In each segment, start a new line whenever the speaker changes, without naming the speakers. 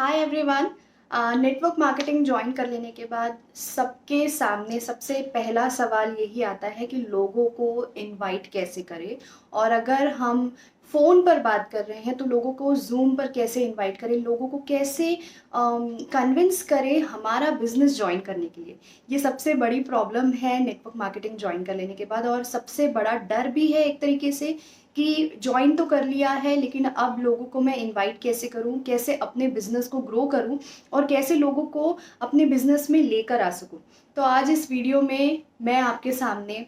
Hi everyone. Network marketing join कर लेने के बाद सबके सामने सबसे पहला सवाल यही आता है कि लोगों को इनवाइट कैसे करें। और अगर हम फ़ोन पर बात कर रहे हैं तो लोगों को जूम पर कैसे इनवाइट करें, लोगों को कैसे कन्विंस करें हमारा बिजनेस ज्वाइन करने के लिए। ये सबसे बड़ी प्रॉब्लम है नेटवर्क मार्केटिंग ज्वाइन कर लेने के बाद, और सबसे बड़ा डर भी है एक तरीके से कि ज्वाइन तो कर लिया है लेकिन अब लोगों को मैं इनवाइट कैसे करूं, कैसे अपने बिजनेस को ग्रो करूं और कैसे लोगों को अपने बिजनेस में लेकर आ सकूं। तो आज इस वीडियो में मैं आपके सामने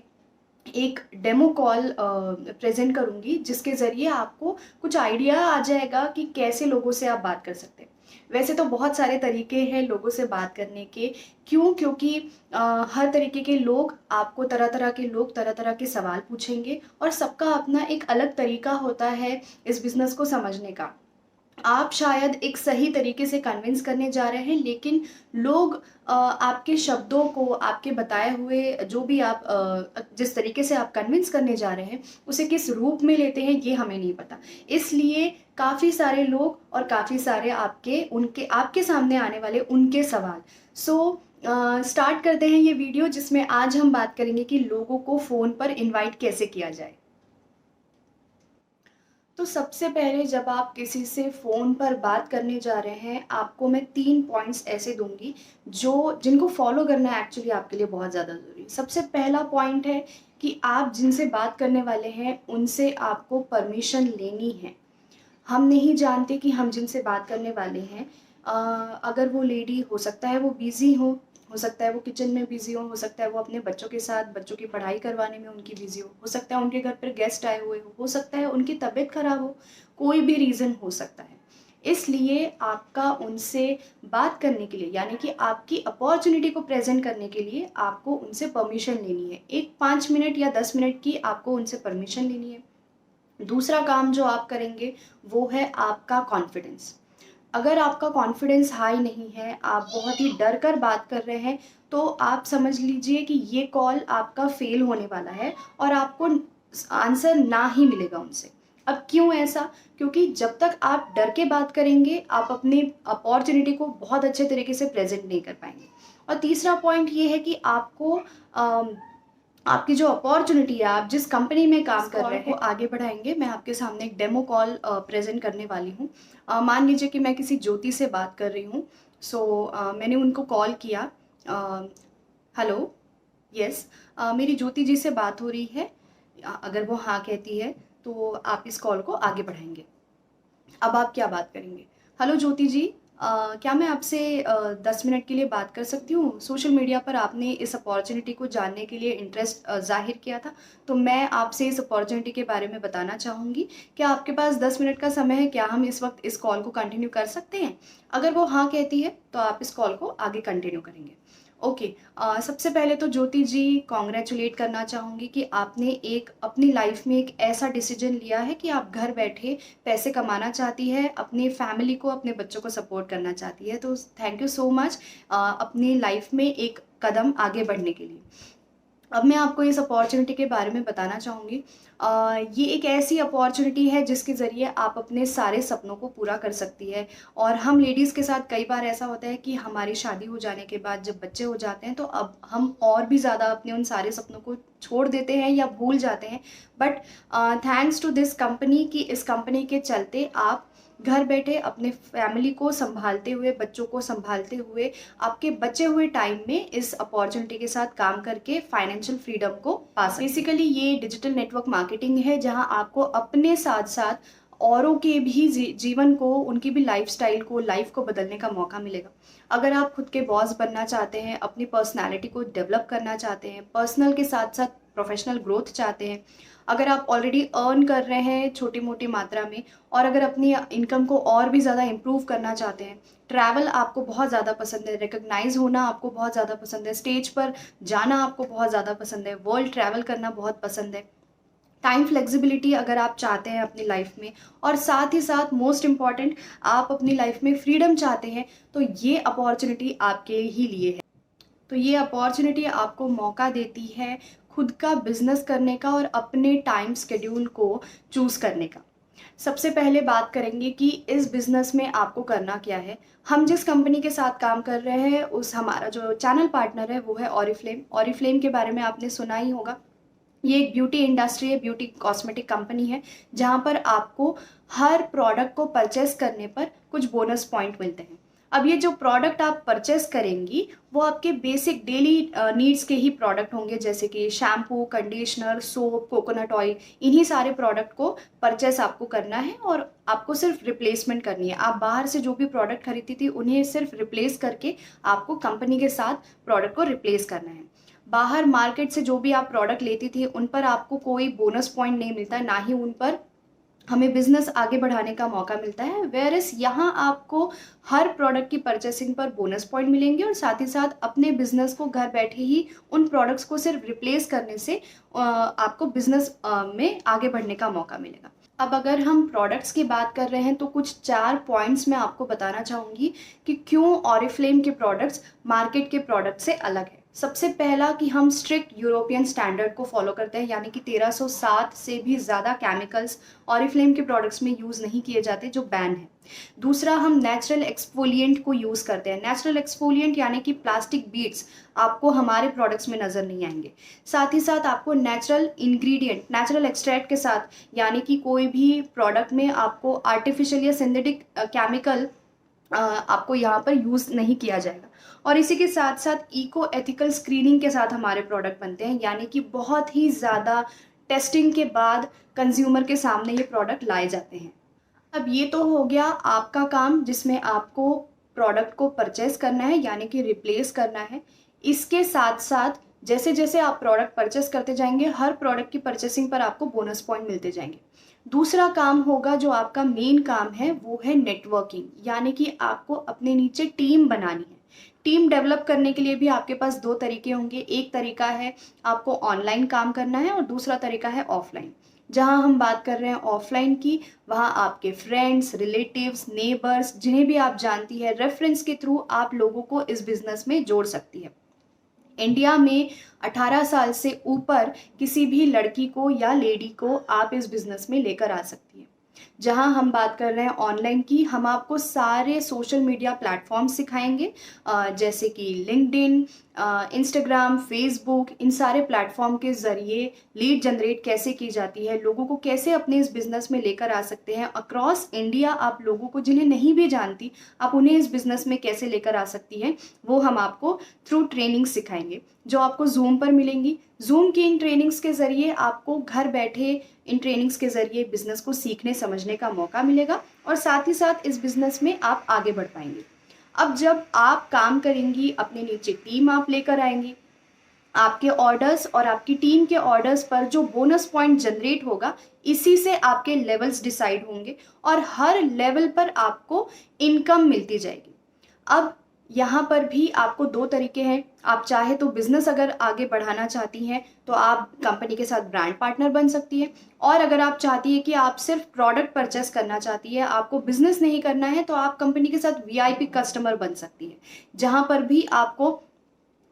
एक डेमो कॉल प्रेजेंट करूंगी जिसके ज़रिए आपको कुछ आइडिया आ जाएगा कि कैसे लोगों से आप बात कर सकते हैं। वैसे तो बहुत सारे तरीके हैं लोगों से बात करने के। क्योंकि हर तरीके के लोग आपको, तरह तरह के लोग तरह तरह के सवाल पूछेंगे और सबका अपना एक अलग तरीका होता है इस बिज़नेस को समझने का। आप शायद एक सही तरीके से कन्विंस करने जा रहे हैं लेकिन लोग आपके शब्दों को, आपके बताए हुए जो भी आप जिस तरीके से आप कन्विंस करने जा रहे हैं उसे किस रूप में लेते हैं ये हमें नहीं पता। इसलिए काफ़ी सारे लोग और काफ़ी सारे आपके सामने आने वाले उनके सवाल। सो स्टार्ट करते हैं ये वीडियो जिसमें आज हम बात करेंगे कि लोगों को फ़ोन पर इनवाइट कैसे किया जाए। तो सबसे पहले जब आप किसी से फ़ोन पर बात करने जा रहे हैं, आपको मैं 3 पॉइंट्स ऐसे दूँगी जिनको फ़ॉलो करना एक्चुअली आपके लिए बहुत ज़्यादा ज़रूरी है। सबसे पहला पॉइंट है कि आप जिनसे बात करने वाले हैं, उनसे आपको परमिशन लेनी है। हम नहीं जानते कि हम जिनसे बात करने वाले हैं, अगर वो लेडी, हो सकता है वो बिज़ी हो सकता है वो किचन में बिज़ी हो सकता है वो अपने बच्चों के साथ बच्चों की पढ़ाई करवाने में उनकी बिज़ी हो सकता है उनके घर पर गेस्ट आए हुए हो सकता है उनकी तबीयत ख़राब हो, कोई भी रीज़न हो सकता है। इसलिए आपका उनसे बात करने के लिए, यानी कि आपकी अपॉर्चुनिटी को प्रेज़ेंट करने के लिए आपको उनसे परमिशन लेनी है। एक 5 मिनट या 10 मिनट की आपको उनसे परमिशन लेनी है। दूसरा काम जो आप करेंगे वो है आपका कॉन्फिडेंस। अगर आपका कॉन्फिडेंस हाई नहीं है, आप बहुत ही डर कर बात कर रहे हैं, तो आप समझ लीजिए कि ये कॉल आपका फेल होने वाला है और आपको आंसर ना ही मिलेगा उनसे। अब क्यों ऐसा? क्योंकि जब तक आप डर के बात करेंगे, आप अपनी अपॉर्चुनिटी को बहुत अच्छे तरीके से प्रेज़ेंट नहीं कर पाएँगे। और तीसरा पॉइंट ये है कि आपको आपकी जो अपॉर्चुनिटी है, आप जिस कंपनी में काम कर रहे हैं, वो आगे बढ़ाएँगे। मैं आपके सामने एक डेमो कॉल प्रेज़ेंट करने वाली हूँ। मान लीजिए कि मैं किसी ज्योति से बात कर रही हूँ। मैंने उनको कॉल किया। हेलो, यस, मेरी ज्योति जी से बात हो रही है। अगर वो हाँ कहती है, तो आप इस कॉल को आगे बढ़ाएँगे। अब आप क्या बात करेंगे? हेलो ज्योति जी, क्या मैं आपसे 10 मिनट के लिए बात कर सकती हूँ? सोशल मीडिया पर आपने इस अपॉर्च्युनिटी को जानने के लिए इंटरेस्ट ज़ाहिर किया था, तो मैं आपसे इस अपॉर्च्युनिटी के बारे में बताना चाहूँगी। क्या आपके पास 10 मिनट का समय है? क्या हम इस वक़्त इस कॉल को कंटिन्यू कर सकते हैं? अगर वो हाँ कहती है, तो आप इस कॉल को आगे कंटिन्यू करेंगे। ओके। सबसे पहले तो ज्योति जी, कॉन्ग्रेचुलेट करना चाहूँगी कि आपने एक अपनी लाइफ में एक ऐसा डिसीजन लिया है कि आप घर बैठे पैसे कमाना चाहती है, अपनी फैमिली को, अपने बच्चों को सपोर्ट करना चाहती है। तो थैंक यू सो मच अपनी लाइफ में एक कदम आगे बढ़ने के लिए। अब मैं आपको इस अपॉर्चुनिटी के बारे में बताना चाहूँगी। ये एक ऐसी अपॉर्चुनिटी है जिसके ज़रिए आप अपने सारे सपनों को पूरा कर सकती है। और हम लेडीज़ के साथ कई बार ऐसा होता है कि हमारी शादी हो जाने के बाद जब बच्चे हो जाते हैं, तो अब हम और भी ज़्यादा अपने उन सारे सपनों को छोड़ देते हैं या भूल जाते हैं। But thanks to this company, कि इस कंपनी के चलते आप घर बैठे अपने फैमिली को संभालते हुए, बच्चों को संभालते हुए, आपके बचे हुए टाइम में इस अपॉर्चुनिटी के साथ काम करके फाइनेंशियल फ्रीडम को पा सकते हैं। बेसिकली ये डिजिटल नेटवर्क मार्केटिंग है जहां आपको अपने साथ साथ औरों के भी जीवन को, उनकी भी लाइफस्टाइल को, लाइफ को बदलने का मौका मिलेगा। अगर आप खुद के बॉस बनना चाहते हैं, अपनी पर्सनैलिटी को डेवलप करना चाहते हैं, पर्सनल के साथ साथ प्रोफेशनल ग्रोथ चाहते हैं, अगर आप ऑलरेडी अर्न कर रहे हैं छोटी मोटी मात्रा में, और अगर अपनी इनकम को और भी ज़्यादा इम्प्रूव करना चाहते हैं, ट्रैवल आपको बहुत ज़्यादा पसंद है, रिकग्नाइज होना आपको बहुत ज़्यादा पसंद है, स्टेज पर जाना आपको बहुत ज़्यादा पसंद है, वर्ल्ड ट्रैवल करना बहुत पसंद है, टाइम फ्लेक्सिबिलिटी अगर आप चाहते हैं अपनी लाइफ में, और साथ ही साथ मोस्ट इम्पॉर्टेंट, आप अपनी लाइफ में फ्रीडम चाहते हैं, तो ये अपॉर्चुनिटी आपके ही लिए है। तो ये अपॉर्चुनिटी आपको मौका देती है खुद का बिजनेस करने का और अपने टाइम शेड्यूल को चूज़ करने का। सबसे पहले बात करेंगे कि इस बिज़नेस में आपको करना क्या है। हम जिस कंपनी के साथ काम कर रहे हैं, उस हमारा जो चैनल पार्टनर है वो है ऑरिफ्लेम। ऑरिफ्लेम के बारे में आपने सुना ही होगा। ये एक ब्यूटी इंडस्ट्री है, ब्यूटी कॉस्मेटिक कंपनी है, जहाँ पर आपको हर प्रोडक्ट को परचेस करने पर कुछ बोनस पॉइंट मिलते हैं। अब ये जो प्रोडक्ट आप परचेस करेंगी वो आपके बेसिक डेली नीड्स के ही प्रोडक्ट होंगे, जैसे कि shampoo, conditioner, soap, coconut oil. इन्हीं सारे प्रोडक्ट को परचेस आपको करना है और आपको सिर्फ रिप्लेसमेंट करनी है। आप बाहर से जो भी प्रोडक्ट खरीदती थी उन्हें सिर्फ रिप्लेस करके आपको कंपनी के साथ प्रोडक्ट को रिप्लेस करना है। बाहर मार्केट से जो भी आप प्रोडक्ट लेती थी उन पर आपको कोई बोनस पॉइंट नहीं मिलता, ना ही उन पर हमें बिजनेस आगे बढ़ाने का मौका मिलता है। वेयरएस यहाँ आपको हर प्रोडक्ट की परचेसिंग पर बोनस पॉइंट मिलेंगे और साथ ही साथ अपने बिजनेस को घर बैठे ही उन प्रोडक्ट्स को सिर्फ रिप्लेस करने से आपको बिजनेस में आगे बढ़ने का मौका मिलेगा। अब अगर हम प्रोडक्ट्स की बात कर रहे हैं तो कुछ 4 पॉइंट्स मैं आपको बताना चाहूँगी कि क्यों ऑरिफ्लेम के प्रोडक्ट्स मार्केट के प्रोडक्ट से अलग है। सबसे पहला कि हम स्ट्रिक्ट यूरोपियन स्टैंडर्ड को फॉलो करते हैं, यानी कि 1307 से भी ज़्यादा केमिकल्स ऑरिफ्लेम के प्रोडक्ट्स में यूज़ नहीं किए जाते, जो बैन है। दूसरा, हम नेचुरल एक्सफोलिएंट को यूज़ करते हैं। नेचुरल एक्सफोलिएंट यानी कि प्लास्टिक बीड्स आपको हमारे प्रोडक्ट्स में नज़र नहीं आएंगे। साथ ही साथ आपको नेचुरल इंग्रेडिएंट, नेचुरल एक्सट्रैक्ट के साथ, यानी कि कोई भी प्रोडक्ट में आपको आर्टिफिशियल या सिंथेटिक केमिकल आपको यहाँ पर यूज़ नहीं किया जाएगा। और इसी के साथ साथ इको एथिकल स्क्रीनिंग के साथ हमारे प्रोडक्ट बनते हैं, यानी कि बहुत ही ज़्यादा टेस्टिंग के बाद कंज्यूमर के सामने ये प्रोडक्ट लाए जाते हैं। अब ये तो हो गया आपका काम, जिसमें आपको प्रोडक्ट को परचेस करना है, यानी कि रिप्लेस करना है। इसके साथ साथ जैसे जैसे आप प्रोडक्ट परचेस करते जाएंगे, हर प्रोडक्ट की परचेसिंग पर आपको बोनस पॉइंट मिलते जाएंगे। दूसरा काम होगा, जो आपका मेन काम है, वो है नेटवर्किंग, यानी कि आपको अपने नीचे टीम बनानी है। टीम डेवलप करने के लिए भी आपके पास 2 तरीके होंगे। एक तरीका है आपको ऑनलाइन काम करना है और दूसरा तरीका है ऑफलाइन। जहां हम बात कर रहे हैं ऑफलाइन की, वहां आपके फ्रेंड्स, रिलेटिव्स, नेबर्स, जिन्हें भी आप जानती है, रेफरेंस के थ्रू आप लोगों को इस बिजनेस में जोड़ सकती है। इंडिया में 18 साल से ऊपर किसी भी लड़की को या लेडी को आप इस बिजनेस में लेकर आ सकती है। जहां हम बात कर रहे हैं ऑनलाइन की, हम आपको सारे सोशल मीडिया प्लेटफॉर्म सिखाएंगे, जैसे कि लिंक्डइन, इंस्टाग्राम, फेसबुक। इन सारे प्लेटफॉर्म के ज़रिए लीड जनरेट कैसे की जाती है, लोगों को कैसे अपने इस बिज़नेस में लेकर आ सकते हैं अक्रॉस इंडिया। आप लोगों को जिन्हें नहीं भी जानती, आप उन्हें इस बिज़नेस में कैसे लेकर आ सकती हैं, वो हम आपको थ्रू ट्रेनिंग सिखाएंगे, जो आपको जूम पर मिलेंगी। जूम की इन ट्रेनिंग्स के ज़रिए आपको घर बैठे इन ट्रेनिंग्स के ज़रिए बिज़नेस को सीखने समझने का मौका मिलेगा और साथ ही साथ इस बिज़नेस में आप आगे बढ़ पाएंगे। अब जब आप काम करेंगी, अपने नीचे टीम आप लेकर आएंगी, आपके ऑर्डर्स और आपकी टीम के ऑर्डर्स पर जो बोनस पॉइंट जनरेट होगा, इसी से आपके लेवल्स डिसाइड होंगे और हर लेवल पर आपको इनकम मिलती जाएगी। अब यहाँ पर भी आपको 2 तरीके हैं। आप चाहे तो बिजनेस अगर आगे बढ़ाना चाहती हैं तो आप कंपनी के साथ ब्रांड पार्टनर बन सकती है, और अगर आप चाहती है कि आप सिर्फ प्रोडक्ट परचेस करना चाहती है, आपको बिजनेस नहीं करना है, तो आप कंपनी के साथ वीआईपी कस्टमर बन सकती है। जहाँ पर भी आपको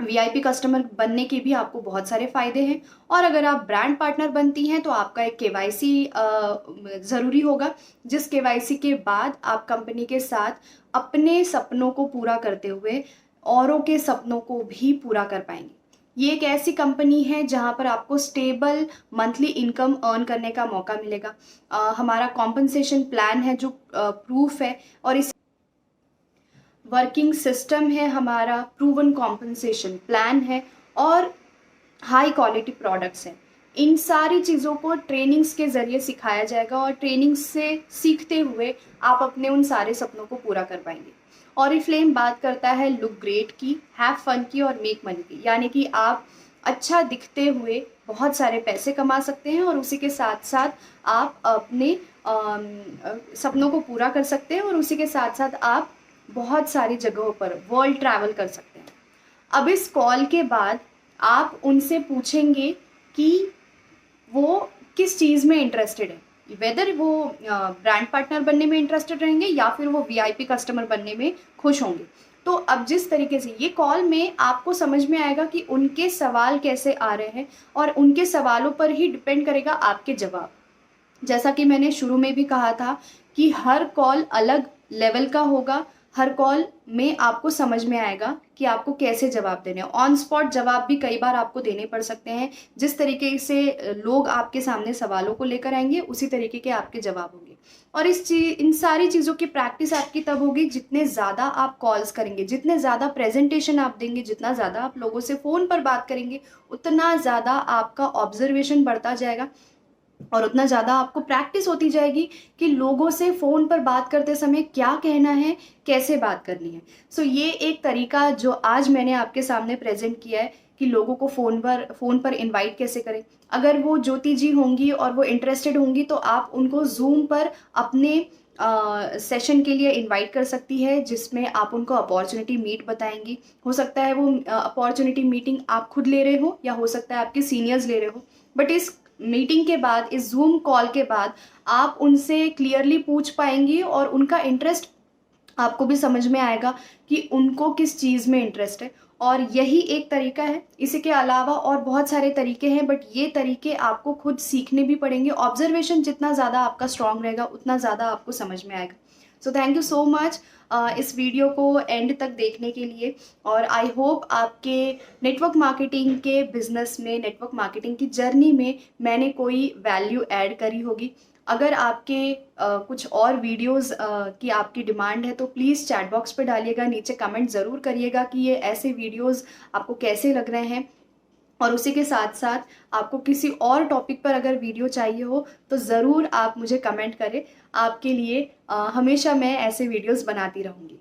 वीआईपी कस्टमर बनने के भी आपको बहुत सारे फायदे हैं। और अगर आप ब्रांड पार्टनर बनती हैं तो आपका एक केवाईसी ज़रूरी होगा, जिस केवाईसी के बाद आप कंपनी के साथ अपने सपनों को पूरा करते हुए औरों के सपनों को भी पूरा कर पाएंगे। ये एक ऐसी कंपनी है जहां पर आपको स्टेबल मंथली इनकम अर्न करने का मौका मिलेगा। हमारा कॉम्पनसेशन प्लान है जो प्रूफ है, और इस वर्किंग सिस्टम है, हमारा प्रूवन कॉम्पनसेशन प्लान है, और हाई क्वालिटी प्रोडक्ट्स हैं। इन सारी चीज़ों को ट्रेनिंग्स के ज़रिए सिखाया जाएगा और ट्रेनिंग्स से सीखते हुए आप अपने उन सारे सपनों को पूरा कर पाएंगे। ऑरिफ्लेम बात करता है लुक ग्रेट की, हैव फन की और मेक मनी की, यानी कि आप अच्छा दिखते हुए बहुत सारे पैसे कमा सकते हैं और उसी के साथ साथ आप अपने सपनों को पूरा कर सकते हैं और उसी के साथ साथ आप बहुत सारी जगहों पर वर्ल्ड ट्रैवल कर सकते हैं। अब इस कॉल के बाद आप उनसे पूछेंगे कि वो किस चीज़ में इंटरेस्टेड है, वेदर वो ब्रांड पार्टनर बनने में इंटरेस्टेड रहेंगे या फिर वो वीआईपी कस्टमर बनने में खुश होंगे। तो अब जिस तरीके से ये कॉल में आपको समझ में आएगा कि उनके सवाल कैसे आ रहे हैं और उनके सवालों पर ही डिपेंड करेगा आपके जवाब। जैसा कि मैंने शुरू में भी कहा था कि हर कॉल अलग लेवल का होगा, हर कॉल में आपको समझ में आएगा कि आपको कैसे जवाब देने हैं। ऑन स्पॉट जवाब भी कई बार आपको देने पड़ सकते हैं। जिस तरीके से लोग आपके सामने सवालों को लेकर आएंगे, उसी तरीके के आपके जवाब होंगे। और इन सारी चीज़ों की प्रैक्टिस आपकी तब होगी जितने ज़्यादा आप कॉल्स करेंगे, जितने ज़्यादा प्रेजेंटेशन आप देंगे, जितना ज़्यादा आप लोगों से फ़ोन पर बात करेंगे, उतना ज़्यादा आपका ऑब्जर्वेशन बढ़ता जाएगा और उतना ज़्यादा आपको प्रैक्टिस होती जाएगी कि लोगों से फ़ोन पर बात करते समय क्या कहना है, कैसे बात करनी है। सो ये एक तरीका जो आज मैंने आपके सामने प्रेजेंट किया है कि लोगों को फ़ोन पर इनवाइट कैसे करें। अगर वो ज्योति जी होंगी और वो इंटरेस्टेड होंगी तो आप उनको ज़ूम पर अपने सेशन के लिए इनवाइट कर सकती है, जिसमें आप उनको अपॉर्चुनिटी मीट बताएंगी। हो सकता है वो अपॉर्चुनिटी मीटिंग आप खुद ले रहे हो या हो सकता है आपके सीनियर्स ले रहे हो, बट इस मीटिंग के बाद, इस जूम कॉल के बाद आप उनसे क्लियरली पूछ पाएंगी और उनका इंटरेस्ट आपको भी समझ में आएगा कि उनको किस चीज़ में इंटरेस्ट है। और यही एक तरीका है। इसी के अलावा और बहुत सारे तरीके हैं, बट ये तरीके आपको खुद सीखने भी पड़ेंगे। ऑब्जर्वेशन जितना ज़्यादा आपका स्ट्रांग रहेगा, उतना ज़्यादा आपको समझ में आएगा। So thank you so much इस वीडियो को एंड तक देखने के लिए। और आई होप आपके नेटवर्क मार्केटिंग के बिजनेस में, नेटवर्क मार्केटिंग की जर्नी में मैंने कोई वैल्यू ऐड करी होगी। अगर आपके कुछ और वीडियोस की आपकी डिमांड है तो प्लीज़ चैट बॉक्स पे डालिएगा, नीचे कमेंट ज़रूर करिएगा कि ये ऐसे वीडियोस आपको कैसे लग रहे हैं। और उसी के साथ साथ आपको किसी और टॉपिक पर अगर वीडियो चाहिए हो तो ज़रूर आप मुझे कमेंट करें। आपके लिए हमेशा मैं ऐसे वीडियोस बनाती रहूँगी।